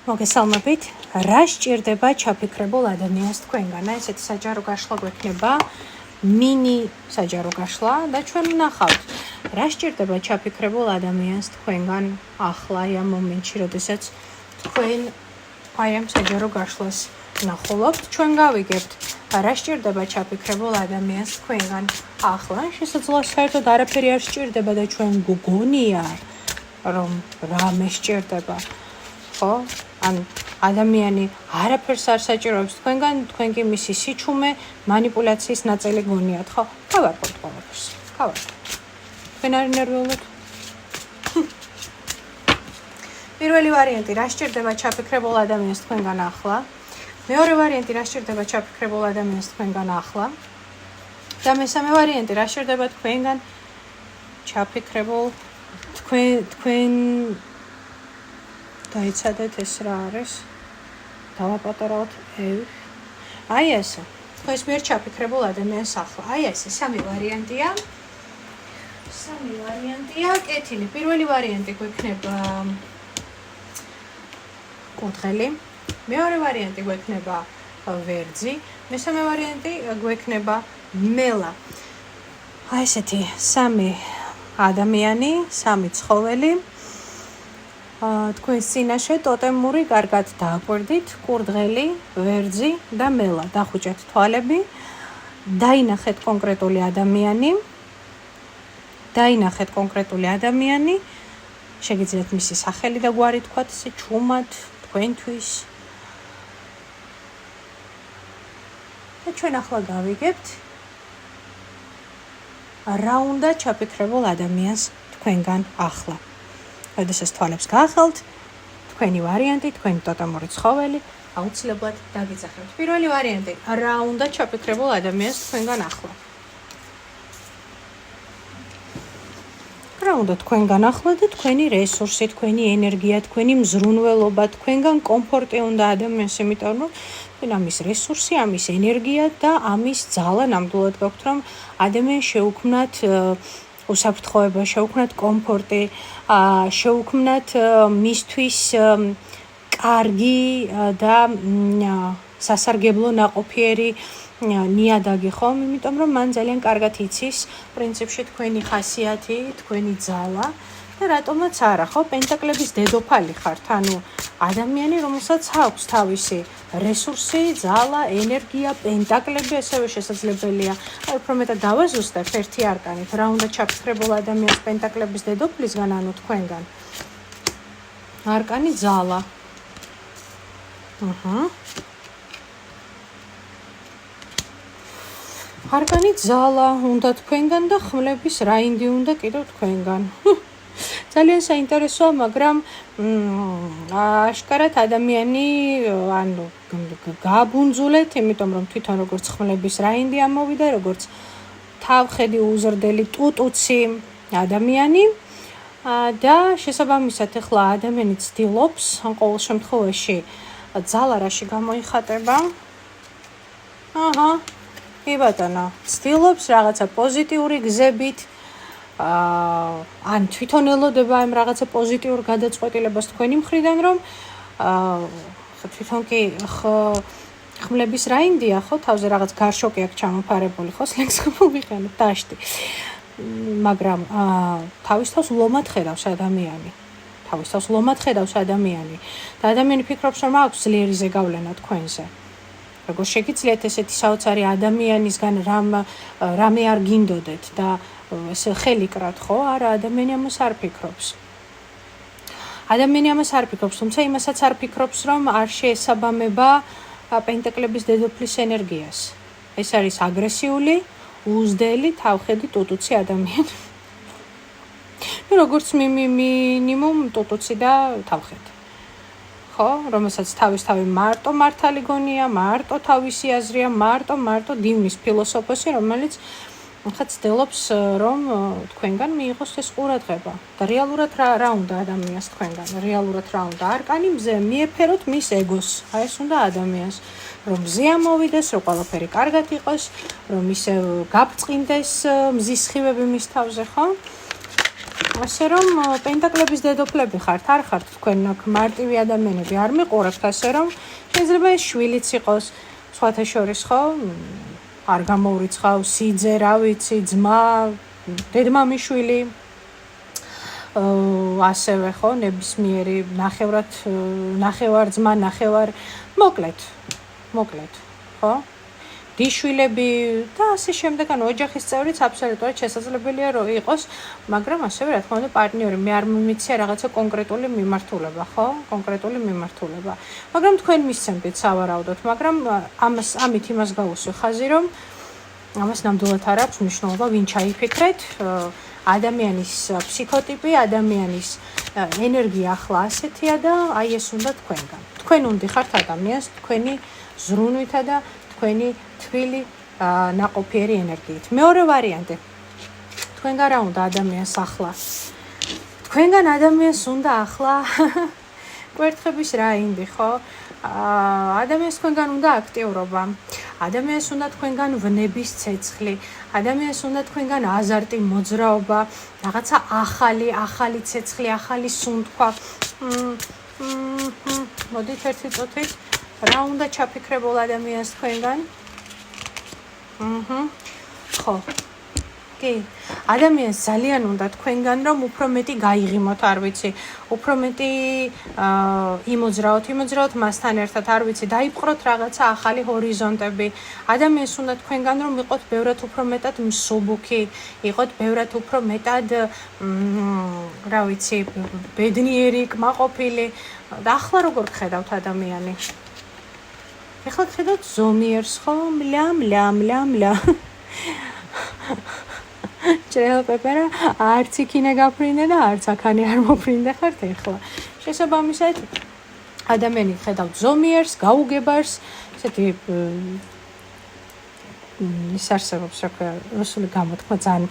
მოგესალმებით. რა სჭირდება ჩაფიქრებულ ადამიანს თქვენგან? ესეთი საჯარო გაშლა გვექნება, მინი საჯარო გაშლა და ჩვენ ვნახავთ. რა სჭირდება ჩაფიქრებულ ადამიანს თქვენგან ახლა ამ მომენტში, როდესაც თქვენ აი ამ საჯარო გაშლას ნახულობთ, ჩვენ გავიგებთ. რა სჭირდება ჩაფიქრებულ ადამიანს თქვენგან ახლა? შესაძლოა საერთოდ არაფერი არ სჭირდება და ჩვენ გგონია რომ რამე სჭირდება. ხო? ან ადამიანი არაფერს არ საჭიროებს თქვენგან, თქვენ კი მისი სიჩუმე, მანიპულაციის ნაწილი გონიათ, ხო? გავარკვევთ ყველაფერს. გავარკვევთ. თქვენ არ ნერვიულობთ? პირველი ვარიანტი, რა სჭირდება ჩაფიქრებულ ადამიანს თქვენგან ახლა? მეორე ვარიანტი, რა სჭირდება ჩაფიქრებულ ადამიანს თქვენგან ახლა? და მესამე ვარიანტი, რა სჭირდება თქვენგან ჩაფიქრებულ თქვენ დაიცადეთ ეს რა არის? დავაპატარავთ აი ესე. თქვენს მიერ ჩაფიქრებულ ადამიანს ახლა. აი ესე სამი ვარიანტია. კეთილი. პირველი ვარიანტი გვექნება კურდღელი. მეორე ვარიანტი გვექნება ვერძი. მესამე ვარიანტი გვექნება მელა. აი ესეთი სამი ადამიანი, სამი ცხოველი. თქვენს წინაშე ტოტემური კარგად დააკვირდით, კურდღელი, ვერძი და მელა. დახუჭეთ თვალები, დაინახეთ კონკრეტული ადამიანი, შეგიძლიათ მისი სახელი და გვარი თქვათ, ესე ჩუმად თქვენთვის. და ჩვენ ახლა გავიგებთ, რა უნდა ჩაფიქრებულ ადამიანს თქვენგან ახლა. როდესაც თვალებს გაახელთ, თქვენი ვარიანტი, თქვენი ტოტემური ცხოველი, აუცილებლად დაგიძახებთ. პირველი ვარიანტი, რა უნდა ჩაფიქრებულ ადამიანს თქვენგან ახლა? რა უნდა თქვენგან ახლა და თქვენი რესურსი, თქვენი ენერგია, თქვენი მზრუნველობა, თქვენგან კომფორტი უნდა ადამიანს, იმიტომ რომ თქვენ ამის რესურსი, ამის ენერგია და ამის ძალა ნამდვილად გაქვთ, რომ ადამიანს შეუქმნათ უსაფრთხოება, შეუქმნათ კომფორტი, შეუქმნათ მისთვის კარგი და სასარგებლო ნაყოფიერი ნიადაგი, ხომ? იმიტომ რომ მან ძალიან კარგად იცის პრინციპში თქვენი ხასიათი, თქვენი ძალა და რატომაც არა, ხო? პენტაკლების დედოფალი ხართ, ანუ ადამიანი, რომელსაც აქვს თავისი რესურსი, ძალა, ენერგია, პენტაკლები, ასევე შესაძლებელია. აი, უფრო მეტად დავაზუსტებ ერთი არკანით, რა უნდა ჩაფიქრებულ ადამიანს პენტაკლების დედოფლისგან, ანუ თქვენგან. არკანი ძალა. არკანი ძალა უნდა თქვენგან და ხმლების რაინდი უნდა კიდევ თქვენგან. ძალიან საინტერესოა, მაგრამ აშკარად ადამიანი ანუ გაბუნძულეთ, იმიტომ რომ თვითონ როგორც ხმლების რაინდი ამოვიდა, როგორც თავხედი უზრდელი ტუტუცი ადამიანი და შესაბამისად ახლა ადამიანი ცდილობს, ან ყოველ შემთხვევაში ძალა რაში გამოიხატება? კი ბატონო, ცდილობს რაღაცა პოზიტიური გზებით ან თვითონ ელოდება ამ რაღაცა პოზიტიურ გადაწყვეტილებას თქვენი მხრიდან, რომ თვითონ კი ხმლების რაინდია, ხო, თავზე რაღაც გარშოკი აქვს ჩამოფარებული, ხო, სლენგს მოვიყენებ დაშტი. მაგრამ თავის თავს ლომად ხედავს ადამიანი. და ადამიანი ფიქრობს, რომ აქვს ძლიერი ზეგავლენა თქვენზე. როგორ შეგიძლიათ ესეთი საოცარი ადამიანისგან რამე არ გინდოდეთ და ესე ხელი კრათ, ხო? არა, ადამიანი ამას არ ფიქრობს. თუმცა იმასაც არ ფიქრობს, რომ არ შეესაბამება პენტაკლების დედოფლის ენერგიას. ეს არის აგრესიული, უზდელი, თავხედი ტუტუცი ადამიანი. როგორც მინიმუმ ტუტუცი და თავხედი. ხო, რომელსაც თავის-თავი მარტო მართალი გონია, მარტო თავისი აზრია, მარტო დივნის ფილოსოფოსი, რომელიც ხა ცდილობს რომ თქვენგან მიიღოს ეს ყურადღება. და რეალურად რა უნდა ადამიანს თქვენგან? რეალურად რა უნდა? არკანი მზე, მიეფეროთ მის ეგოს. აი ეს უნდა ადამიანს, რომ მზე ამოვიდეს, რომ ყველაფერი კარგად იყოს, რომ ისე გაბწყინდეს მზის სხივები მის თავზე, ხო? ასე რომ პენტაკლების დედოფლები ხართ, არ ხართ თქვენ მარტივი ადამიანები, არ მიყურებთ ასე რომ შეიძლება ეს შვილიც იყოს სხვათა შორის ხო? არ გამოურიცხავ სიძე, რა ვიცი, ძმა, დედმამიშვილი ასევე ხო, ნებისმიერი ნახევარ ძმა, ნახევარ მოკლედ, ხო? დიშვილები და ასე შემდეგ, ანუ ოჯახის წევრიც აბსოლუტურად შესაძლებელია რომ იყოს, მაგრამ ასევე რა თქმა უნდა პარტნიორი, მე არ მიმიცია რაღაცა კონკრეტული მიმართულება, ხო? კონკრეტული მიმართულება. მაგრამ თქვენ მისცემთ სავარაუდოდ, მაგრამ ამით იმას გავუსვი ხაზი, რომ ამას ნამდვილად არ აქვს მნიშვნელობა, ვინ ჩაიფიქრეთ, ადამიანის ფსიქოტიპი, ადამიანის ენერგია ახლა ასეთია და აი ეს უნდა თქვენგან. თქვენ უნდა ხართ ადამიანს თქვენი ზრუნვითა და თქვენი თვილი ნაყოფიერი ენერგიით. მეორე ვარიანტი. თქვენგან რა უნდა ადამიანს ახლა? თქვენგან ადამიანს უნდა ახლა კვერთხების რაინდი, ხო? ადამიანს თქვენგან უნდა აქტიურობა. ადამიანს უნდა თქვენგან ვნების ცეცხლი. ადამიანს უნდა თქვენგან აზარტი, მოძრაობა, რაღაცა ახალი ცეცხლი, ახალი სუნთქვა. მოდით ერთი წუთით რა უნდა ჩაფიქრებულ ადამიანს თქვენგან? ხო. კი. ადამიანს ძალიან უნდა თქვენგან რომ უფრო მეტი გაიღიმოთ, არ ვიცი, უფრო მეტი იმოძრაოთ მასთან ერთად, არ ვიცი, დაიპყროთ რაღაცა ახალი ჰორიზონტები. ადამიანს უნდა თქვენგან რომ იყოთ ბევრად უფრო მეტად მსუბუქი, იყოთ ბევრად უფრო მეტად რა ვიცი, ბედნიერი, კმაყოფილი. და ახლა როგორ გხედავთ ადამიანი? ეხლა გხედავთ ზომიერს, ხო? მლა. ჭრეალ პეპერა არც იქინა გაფრინდე და არც აქანი არ მოფრინდე ხართ ეხლა. შესაბამისად ადამიანი ხედავთ ზომიერს, გაუგებარს, ესეთი ის არსებობს, რა ქვია, რუსული გამოთქმა ძალიან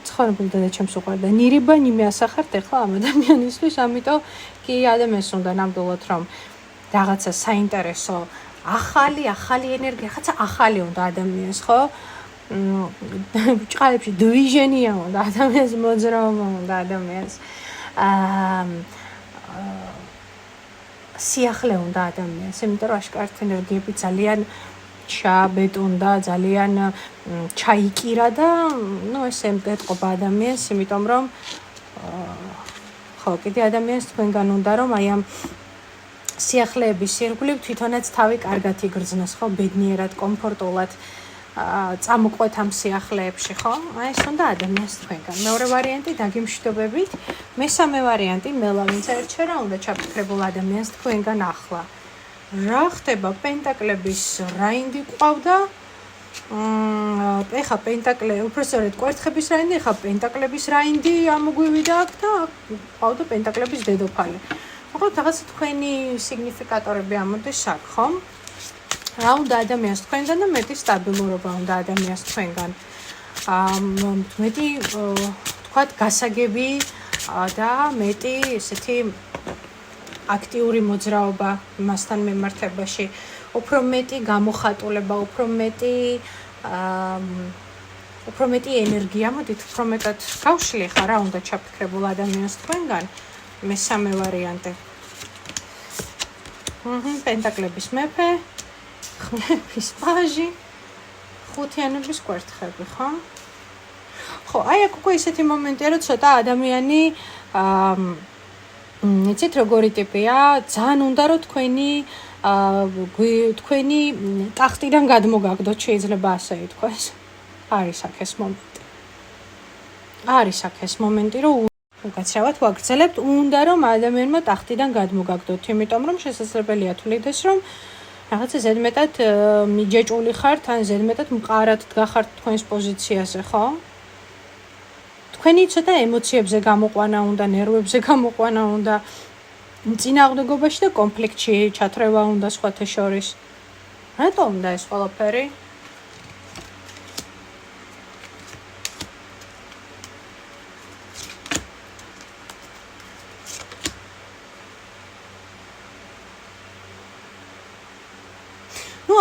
ცხოვრებული დედაჩემს უყვარდა. ნირიბა ნიმე ასახართ ეხლა ამ ადამიანისთვის, ამიტომ კი ადამიანს უნდა ნამდვილად რომ რაღაცა საინტერესო, ახალი ენერგია, რაღაცა ახალი უნდა ადამიანს, ხო? ჭყალებში დვიჟენია უნდა ადამიანს, მოძრაობა უნდა ადამიანს. სიახლე უნდა ადამიანს, იმიტომ რომ აშკარად ენერგიები ძალიან ჩაბეტონდა, ძალიან ჩაიკირა და ესე ეთყობა ადამიანს, იმიტომ რომ ხო, კიდე ადამიანს თქვენგან უნდა რომ აი ამ სიახლეების ირგვლივ თვითონაც თავი კარგად იგრძნოს, ხო, ბედნიერად, კომფორტულად წამოყვეთ ამ სიახლეებში, ხო? აი ეს უნდა ადამიანს თქვენგან. მეორე ვარიანტი დაგიმშვიდობებით. მესამე ვარიანტი მელა ვინც ერჩა რა უნდა ჩაფიქრებულ ადამიანს თქვენგან ახლა. რა ხდება პენტაკლების რაინდი ყავდა? ეხა პენტაკლე, უბრალოდ კვერთხების რაინდი, ეხა პენტაკლების რაინდი ამოგვივიდა აქ და ყავდა პენტაკლების დედოფალი. მოკლედ რაღაცა თქვენი სიგნიფიკატორები ამოდის აქ, ხო? რა უნდა ადამიანს თქვენგან და მეტი სტაბილურობა უნდა ადამიანს თქვენგან. მეტი თქვათ გასაგები და მეტი ესეთი აქტიური მოძრაობა მასთან მიმართებაში, უფრო მეტი გამოხატულება, უფრო მეტი ენერგია, მოდით უფრო მეტად გავშლი ხარ, რა უნდა ჩაფიქრებულ ადამიანს თქვენგან. მესამე ვარიანტი. პენტაკლების მეფე, ხმების პაჟი, ხუთიანების კვერთხები, ხო? ხო, აი აქ უკვე ისეთი მომენტია, რომ ცოტა ადამიანი იცით როგორი ტიპია, ძალიან უნდა რომ თქვენი ტახტიდან გადმოგაგდოთ, შეიძლება ასე ითქვას. არის აქ ეს მომენტი, რომ უკაცრავად ვაგრძელებთ, უნდა რომ ადამიანმა ტახტიდან გადმოგაგდოთ, იმიტომ რომ შესაძლებელია თვლიდეს, რომ რაღაცა ზედმეტად მიჯეჭული ხართ, ან ზედმეტად მყარად დგახართ თქვენს პოზიციაზე, ხო? თქვენი ცოტა ემოციებზე გამოყვანა უნდა, ნერვებზე გამოყვანა უნდა, წინააღმდეგობაში და კონფლიქტში ჩათრევა უნდა სხვათა შორის. რატო უნდა ეს ყველაფერი?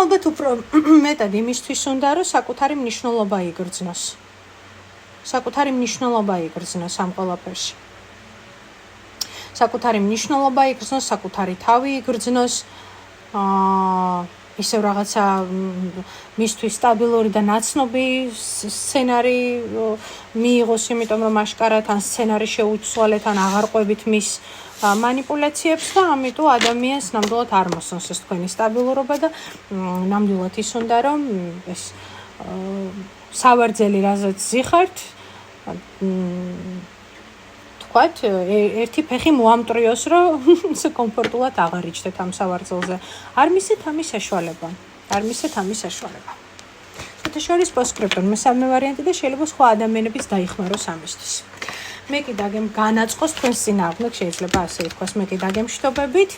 ალბათ უფრო მეტად იმისთვის უნდა რომ საკუთარი მნიშვნელობა იგრძნოს. საკუთარი მნიშვნელობა იგრძნოს ამ ყველაფერში. საკუთარი მნიშვნელობა იგრძნოს, საკუთარი თავი იგრძნოს, ისევ რაღაცა მისთვის სტაბილური და ნაცნობი სცენარი მიიღოს, იმიტომ რომ აშკარად ან სცენარი შეუცვალეთ, ან აღარ ყვებით მის манипуляციებს და ამიტომ ადამიანს ნამდვილად არ მოსწონს ეს თქვენი სტაბილურობა და ნამდვილად ის უნდა რომ ეს სავარძელი რაზეც ზიხართ თქვათ ერთი ფეხი მოამტრიოს რომ კომფორტულად აღარ იჯდეთ ამ სავარძელზე არ მისცეთ ამის საშუალება შორის პოსტსკრიპტუმ მესამე ვარიანტი და შეიძლება სხვა ადამიანებიც დაიხმაროს ამისთვის მე კი დაგემ განაწყოს თქვენს წინააღმდეგ შეიძლება ასე ითქვას მე კი დაგემშვიდობებით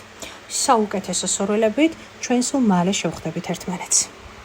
საუკეთესო სურვილებით ჩვენ სულ მალე შევხვდებით ერთმანეთს